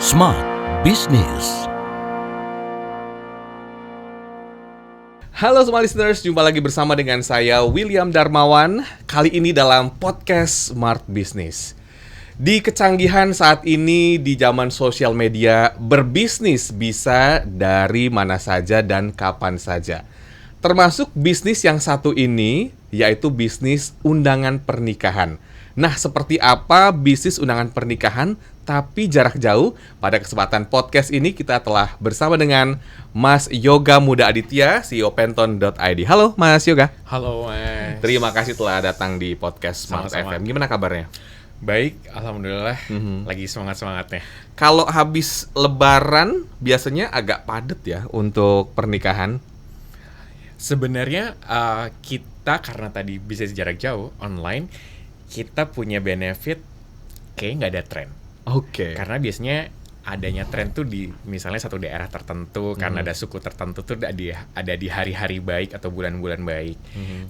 Smart Business. Halo semua listeners, jumpa lagi bersama dengan saya William Darmawan. Kali ini dalam podcast Smart Business. Di kecanggihan saat ini di zaman sosial media, berbisnis bisa dari mana saja dan kapan saja. Termasuk bisnis yang satu ini, yaitu bisnis undangan pernikahan. Nah, seperti apa bisnis undangan pernikahan tapi jarak jauh? Pada kesempatan podcast ini kita telah bersama dengan Mas Yoga Muda Aditya, CEO Penton.id. Halo Mas Yoga. Halo Mas. Terima kasih telah datang di podcast Smart Sama-sama. FM. Gimana kabarnya? Baik, alhamdulillah. Lagi semangat-semangatnya. Kalau habis lebaran biasanya agak padat ya untuk pernikahan. Sebenarnya kita karena tadi bisnis jarak jauh online, kita punya benefit kayak nggak ada tren. Oke. Karena biasanya adanya tren tuh di misalnya satu daerah tertentu, karena ada suku tertentu tuh ada di hari-hari baik atau bulan-bulan baik.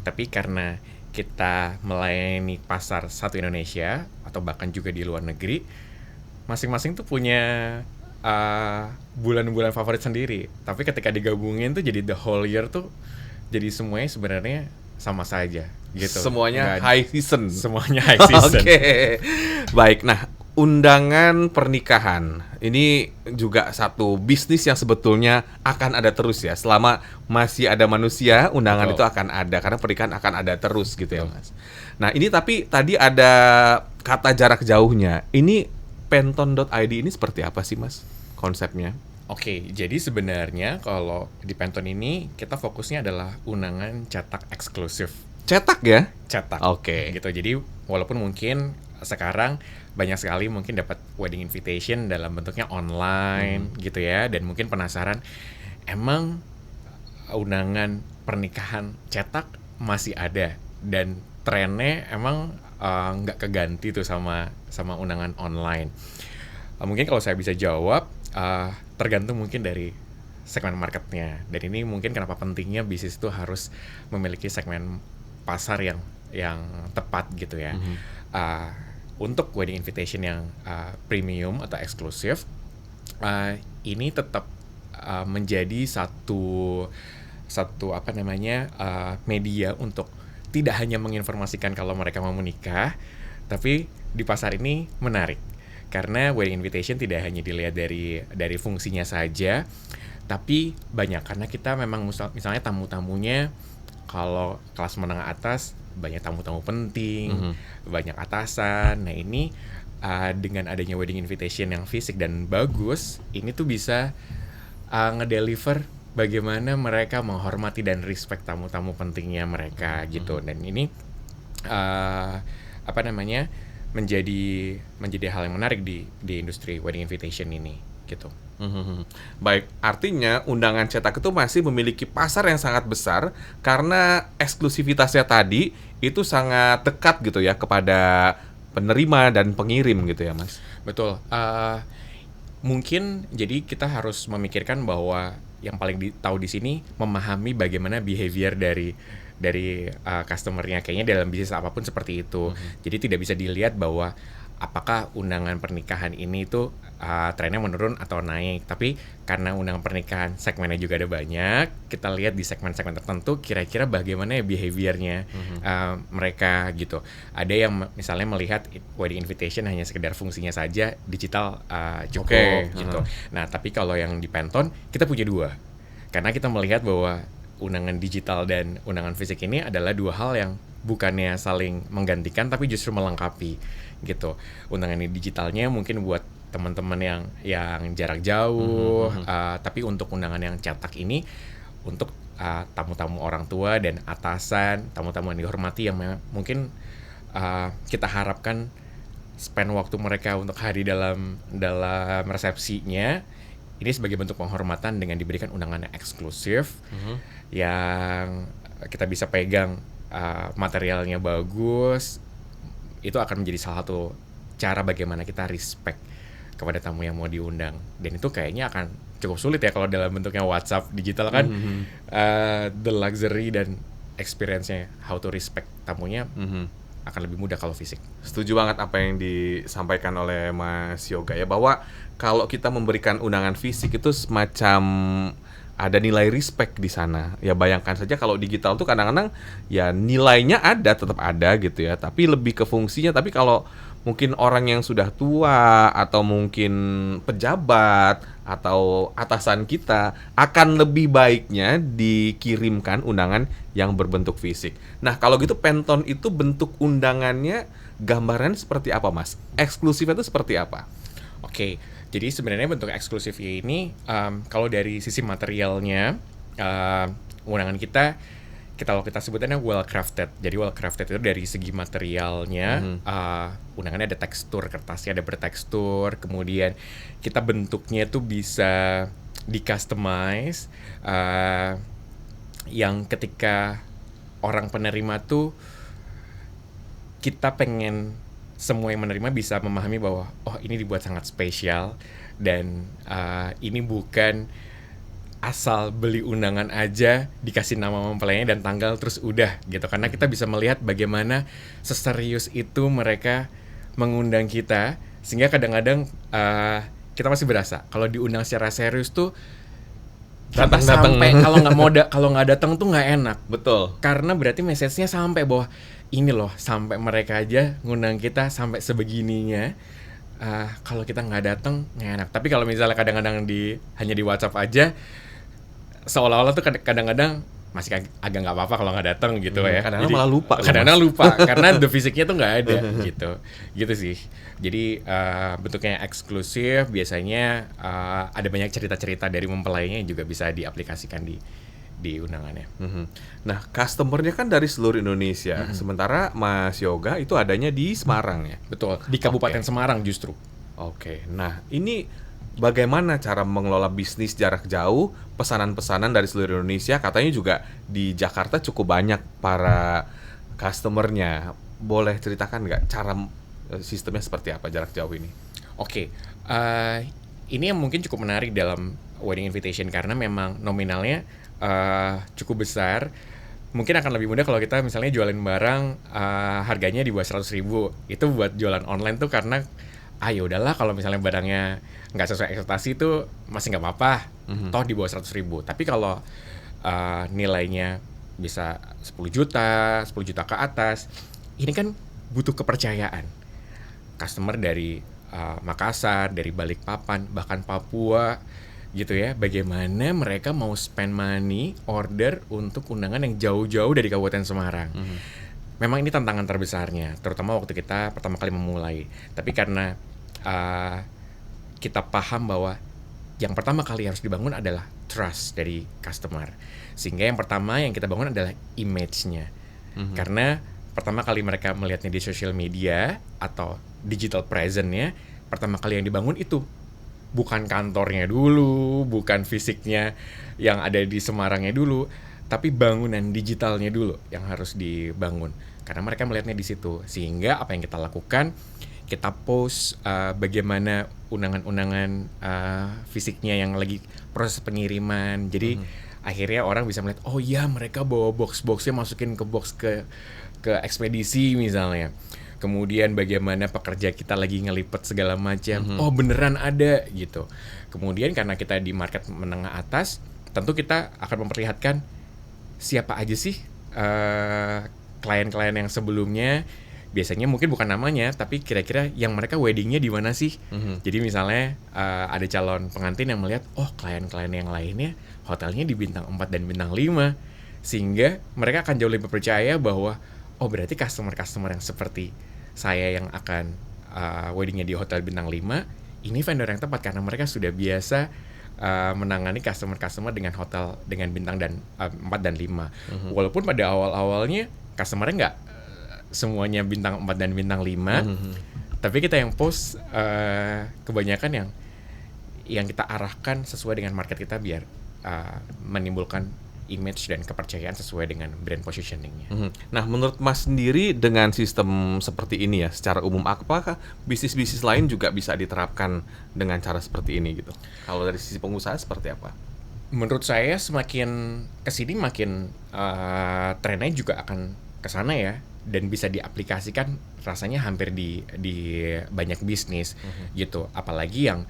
Tapi karena kita melayani pasar satu Indonesia atau bahkan juga di luar negeri, masing-masing tuh punya bulan-bulan favorit sendiri. Tapi ketika digabungin tuh jadi the whole year tuh jadi semuanya sebenarnya sama saja gitu. Semuanya Nggak- high season. Semuanya high season. Oke. Baik, nah undangan pernikahan ini juga satu bisnis yang sebetulnya akan ada terus ya. Selama masih ada manusia, undangan Betul. itu akan ada karena pernikahan akan ada terus gitu ya, Mas. Nah, ini tapi tadi ada kata jarak jauhnya. Ini Penton.id ini seperti apa sih, Mas? Konsepnya? Oke, jadi sebenarnya kalau di Penton ini kita fokusnya adalah undangan cetak eksklusif. Cetak ya? Cetak. Oke. Gitu. Jadi walaupun mungkin sekarang banyak sekali mungkin dapat wedding invitation dalam bentuknya online gitu ya, dan mungkin penasaran emang undangan pernikahan cetak masih ada dan trennya emang nggak keganti tuh sama undangan online. Mungkin kalau saya bisa jawab, tergantung mungkin dari segmen marketnya. Dan ini mungkin kenapa pentingnya bisnis itu harus memiliki segmen pasar yang tepat gitu ya. Untuk wedding invitation yang premium atau eksklusif, ini tetap menjadi satu apa namanya media untuk tidak hanya menginformasikan kalau mereka mau menikah, tapi di pasar ini menarik karena wedding invitation tidak hanya dilihat dari fungsinya saja, tapi banyak karena kita memang misalnya tamu-tamunya kalau kelas menengah atas banyak tamu-tamu penting, banyak atasan. Nah ini dengan adanya wedding invitation yang fisik dan bagus, ini tuh bisa ngedeliver bagaimana mereka menghormati dan respect tamu-tamu pentingnya mereka gitu. Dan ini apa namanya menjadi hal yang menarik di industri wedding invitation ini gitu. Baik, artinya undangan cetak itu masih memiliki pasar yang sangat besar karena eksklusivitasnya tadi itu sangat dekat gitu ya kepada penerima dan pengirim gitu ya, Mas. Betul. Mungkin jadi kita harus memikirkan bahwa yang paling tahu di sini memahami bagaimana behavior dari customer-nya. Kayaknya dalam bisnis apapun seperti itu. Jadi tidak bisa dilihat bahwa apakah undangan pernikahan ini tuh trennya menurun atau naik. Tapi karena undangan pernikahan segmennya juga ada banyak, kita lihat di segmen-segmen tertentu kira-kira bagaimana ya behaviornya mereka gitu. Ada yang misalnya melihat wedding invitation hanya sekedar fungsinya saja, digital cukup gitu. Nah, tapi kalau yang di Penton kita punya dua. Karena kita melihat bahwa undangan digital dan undangan fisik ini adalah dua hal yang bukannya saling menggantikan tapi justru melengkapi gitu. Undangan digitalnya mungkin buat teman-teman yang jarak jauh, tapi untuk undangan yang cetak ini untuk tamu-tamu orang tua dan atasan, tamu-tamu yang dihormati yang mungkin kita harapkan spend waktu mereka untuk hari dalam resepsinya ini sebagai bentuk penghormatan dengan diberikan undangan yang eksklusif yang kita bisa pegang materialnya bagus. Itu akan menjadi salah satu cara bagaimana kita respect kepada tamu yang mau diundang. Dan itu kayaknya akan cukup sulit ya kalau dalam bentuknya WhatsApp digital kan. The luxury dan experience-nya how to respect tamunya akan lebih mudah kalau fisik. Setuju banget apa yang disampaikan oleh Mas Yoga ya, bahwa kalau kita memberikan undangan fisik itu semacam ada nilai respect di sana. Ya bayangkan saja kalau digital tuh kadang-kadang ya nilainya ada, tetap ada gitu ya, tapi lebih ke fungsinya. Tapi kalau mungkin orang yang sudah tua atau mungkin pejabat atau atasan kita, akan lebih baiknya dikirimkan undangan yang berbentuk fisik. Nah, kalau gitu Pantone itu bentuk undangannya gambaran seperti apa, Mas? Eksklusifnya itu seperti apa? Oke, jadi sebenarnya bentuk eksklusif ini kalau dari sisi materialnya undangan kita kalau kita sebutannya well crafted. Jadi well crafted itu dari segi materialnya undangannya ada tekstur, kertasnya ada bertekstur, kemudian kita bentuknya itu bisa di customize yang ketika orang penerima tuh kita pengen semua yang menerima bisa memahami bahwa oh ini dibuat sangat spesial dan ini bukan asal beli undangan aja dikasih nama mempelainya dan tanggal terus udah gitu, karena kita bisa melihat bagaimana seserius itu mereka mengundang kita, sehingga kadang-kadang kita masih berasa kalau diundang secara serius tuh Datang-datang. sampai kalau nggak datang tuh nggak enak. Betul. Karena berarti message-nya sampai bahwa ini loh, sampai mereka aja ngundang kita sampai sebegininya. Kalau kita nggak datang nggak enak. Tapi kalau misalnya kadang-kadang hanya di WhatsApp aja, seolah-olah tuh kadang-kadang masih agak nggak apa-apa kalau nggak datang gitu ya. Kadang-kadang malah lupa loh, Kadang-kadang Mas. lupa karena the fisiknya tuh nggak ada gitu sih. Jadi bentuknya eksklusif, biasanya ada banyak cerita-cerita dari mempelainya yang juga bisa diaplikasikan di undangannya. Nah, customernya kan dari seluruh Indonesia, sementara Mas Yoga itu adanya di Semarang ya. Betul, di Kabupaten Oke. Semarang justru. Oke, nah ini bagaimana cara mengelola bisnis jarak jauh, pesanan-pesanan dari seluruh Indonesia, katanya juga di Jakarta cukup banyak para customernya. Boleh ceritakan nggak cara sistemnya seperti apa jarak jauh ini? Oke, ini yang mungkin cukup menarik dalam wedding invitation karena memang nominalnya cukup besar. Mungkin akan lebih mudah kalau kita misalnya jualin barang harganya di bawah 100.000. Itu buat jualan online tuh karena ya udahlah kalau misalnya barangnya nggak sesuai ekspektasi itu masih nggak apa-apa. Toh di bawah 100.000. Tapi kalau nilainya bisa 10 juta ke atas, ini kan butuh kepercayaan. Customer dari Makassar, dari Balikpapan, bahkan Papua gitu ya, bagaimana mereka mau spend money order untuk undangan yang jauh-jauh dari Kabupaten Semarang. Memang ini tantangan terbesarnya, terutama waktu kita pertama kali memulai. Tapi karena kita paham bahwa yang pertama kali harus dibangun adalah trust dari customer. Sehingga yang pertama yang kita bangun adalah image-nya. Karena pertama kali mereka melihatnya di social media atau digital presence-nya, pertama kali yang dibangun itu bukan kantornya dulu, bukan fisiknya yang ada di Semarangnya dulu, tapi bangunan digitalnya dulu yang harus dibangun. Karena mereka melihatnya di situ. Sehingga apa yang kita lakukan, kita post bagaimana undangan-undangan fisiknya yang lagi proses pengiriman. Jadi akhirnya orang bisa melihat, oh ya mereka bawa box-boxnya masukin ke box ke ekspedisi misalnya. Kemudian bagaimana pekerja kita lagi ngelipet segala macam. Oh beneran ada gitu. Kemudian karena kita di market menengah atas, tentu kita akan memperlihatkan siapa aja sih klien-klien yang sebelumnya. Biasanya mungkin bukan namanya, tapi kira-kira yang mereka weddingnya di mana sih. Jadi misalnya ada calon pengantin yang melihat, oh klien-klien yang lainnya hotelnya di bintang 4 dan bintang 5. Sehingga mereka akan jauh lebih percaya bahwa oh berarti customer-customer yang seperti saya yang akan weddingnya di hotel bintang 5, ini vendor yang tepat karena mereka sudah biasa menangani customer-customer dengan hotel dengan bintang 4 dan 5. Walaupun pada awal-awalnya customernya nggak semuanya bintang 4 dan bintang 5, tapi kita yang post kebanyakan yang kita arahkan sesuai dengan market kita biar menimbulkan image dan kepercayaan sesuai dengan brand positioning-nya. Nah, menurut Mas sendiri dengan sistem seperti ini ya, secara umum apakah bisnis-bisnis lain juga bisa diterapkan dengan cara seperti ini gitu? Kalau dari sisi pengusaha seperti apa? Menurut saya semakin kesini makin trennya juga akan kesana ya. dan bisa diaplikasikan rasanya hampir di banyak bisnis gitu. Apalagi yang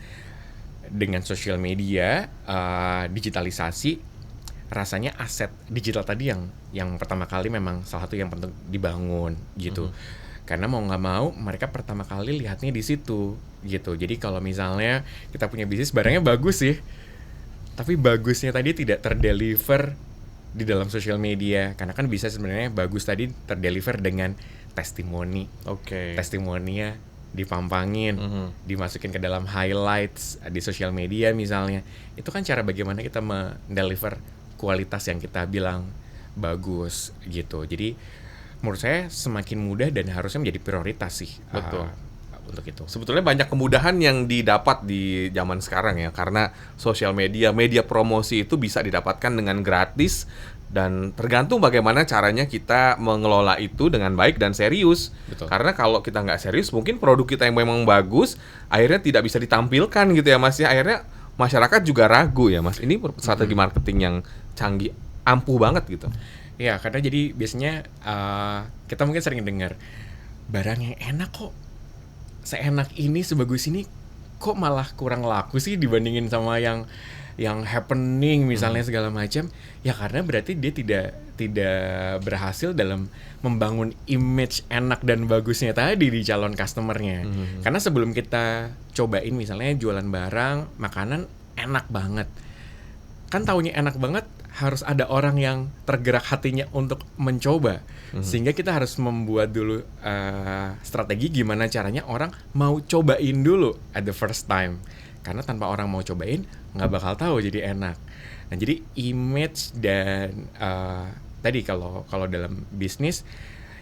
dengan sosial media, digitalisasi, rasanya aset digital tadi yang pertama kali memang salah satu yang penting dibangun gitu. Karena mau nggak mau mereka pertama kali lihatnya di situ gitu. Jadi kalau misalnya kita punya bisnis barangnya bagus sih, tapi bagusnya tadi tidak terdeliver di dalam sosial media, karena kan bisa sebenarnya bagus tadi terdeliver dengan testimoni. Testimoninya dipampangin, dimasukin ke dalam highlights di sosial media misalnya. Itu kan cara bagaimana kita mendeliver kualitas yang kita bilang bagus gitu. Jadi menurut saya semakin mudah dan harusnya menjadi prioritas sih. Betul. Untuk itu. Sebetulnya banyak kemudahan yang didapat di zaman sekarang ya, karena sosial media, media promosi itu bisa didapatkan dengan gratis, dan tergantung bagaimana caranya kita mengelola itu dengan baik dan serius. Betul. Karena kalau kita nggak serius, mungkin produk kita yang memang bagus akhirnya tidak bisa ditampilkan gitu ya Mas ya. Akhirnya masyarakat juga ragu ya Mas. Ini strategi marketing yang canggih, ampuh banget gitu. Ya, karena jadi biasanya kita mungkin sering dengar barang yang enak kok, seenak ini, sebagus ini, kok malah kurang laku sih dibandingin sama yang happening misalnya segala macam. Ya karena berarti dia tidak berhasil dalam membangun image enak dan bagusnya tadi di calon customernya. Karena sebelum kita cobain misalnya jualan barang makanan enak banget, kan taunya enak banget, harus ada orang yang tergerak hatinya untuk mencoba. Sehingga kita harus membuat dulu strategi gimana caranya orang mau cobain dulu at the first time. Karena tanpa orang mau cobain, nggak bakal tahu jadi enak. Nah, jadi image dan tadi kalau dalam bisnis,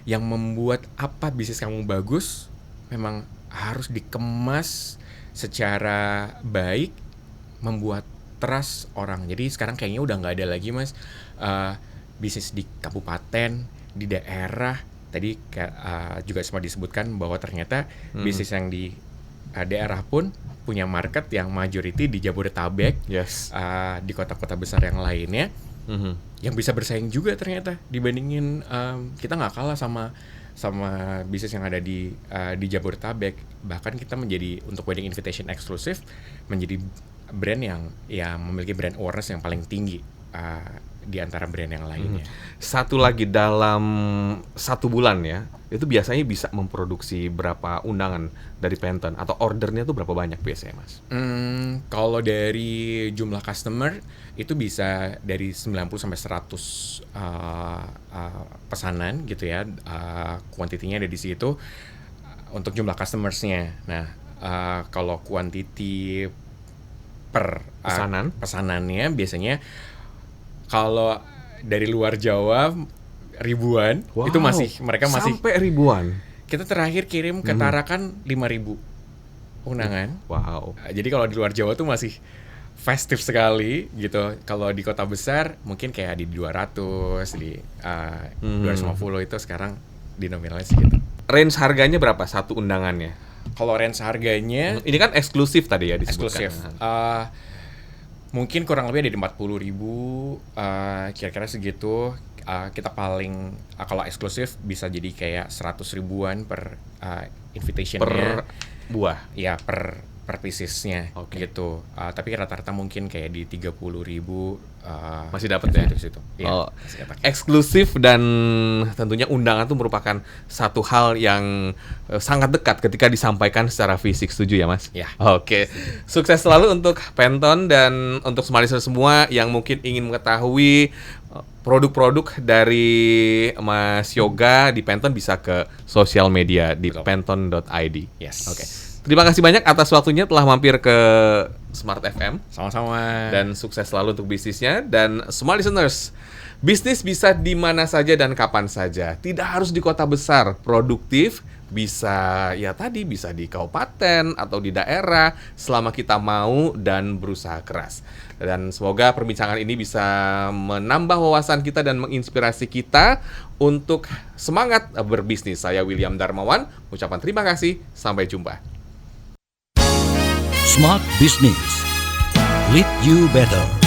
yang membuat apa bisnis kamu bagus, memang harus dikemas secara baik, membuat trust orang. Jadi sekarang kayaknya udah nggak ada lagi Mas bisnis di kabupaten, di daerah. Tadi juga sempat disebutkan bahwa ternyata bisnis yang di daerah pun punya market yang majority di Jabodetabek, di kota-kota besar yang lainnya, yang bisa bersaing juga ternyata dibandingin kita nggak kalah sama bisnis yang ada di Jabodetabek. Bahkan kita menjadi untuk wedding invitation eksklusif menjadi brand yang memiliki brand awareness yang paling tinggi di antara brand yang lainnya. Satu lagi, dalam 1 bulan ya, itu biasanya bisa memproduksi berapa undangan dari Pantone, atau ordernya tuh berapa banyak biasanya Mas? Kalau dari jumlah customer itu bisa dari 90 sampai 100 pesanan gitu ya, kuantitinya ada di situ untuk jumlah customersnya. Nah, kalau kuantiti per pesanannya biasanya kalau dari luar Jawa ribuan. Wow, itu mereka masih sampai ribuan. Kita terakhir kirim ke Tarakan 5.000 undangan. Wow. Jadi kalau di luar Jawa tuh masih festif sekali gitu. Kalau di kota besar mungkin kayak di 200, di 250 itu sekarang di nominalnya segitu. Range harganya berapa satu undangannya? Kalau range harganya ini kan eksklusif tadi ya disebutkan. Eksklusif. Mungkin kurang lebih ada di 40.000, kira-kira segitu. Kita paling kalau eksklusif bisa jadi kayak 100 ribuan per invitation-nya. Per buah? Ya, per piecesnya gitu. Tapi rata-rata mungkin kayak di 30.000 masih dapat ya? Situ. Ya, eksklusif, dan tentunya undangan itu merupakan satu hal yang sangat dekat ketika disampaikan secara fisik. Setuju ya Mas? Ya. Oke. Sukses selalu untuk Pantone, dan untuk Smart Listener semua yang mungkin ingin mengetahui produk-produk dari Mas Yoga di Pantone, bisa ke sosial media di pantone.id. Yes. Oke. Terima kasih banyak atas waktunya telah mampir ke Smart FM. Sama-sama. Dan sukses selalu untuk bisnisnya. Dan Smart Listeners, bisnis bisa di mana saja dan kapan saja. Tidak harus di kota besar. Produktif bisa bisa di kabupaten atau di daerah, selama kita mau dan berusaha keras. Dan semoga perbincangan ini bisa menambah wawasan kita dan menginspirasi kita untuk semangat berbisnis. Saya William Darmawan, ucapan terima kasih, sampai jumpa. Smart Business. Lead you better.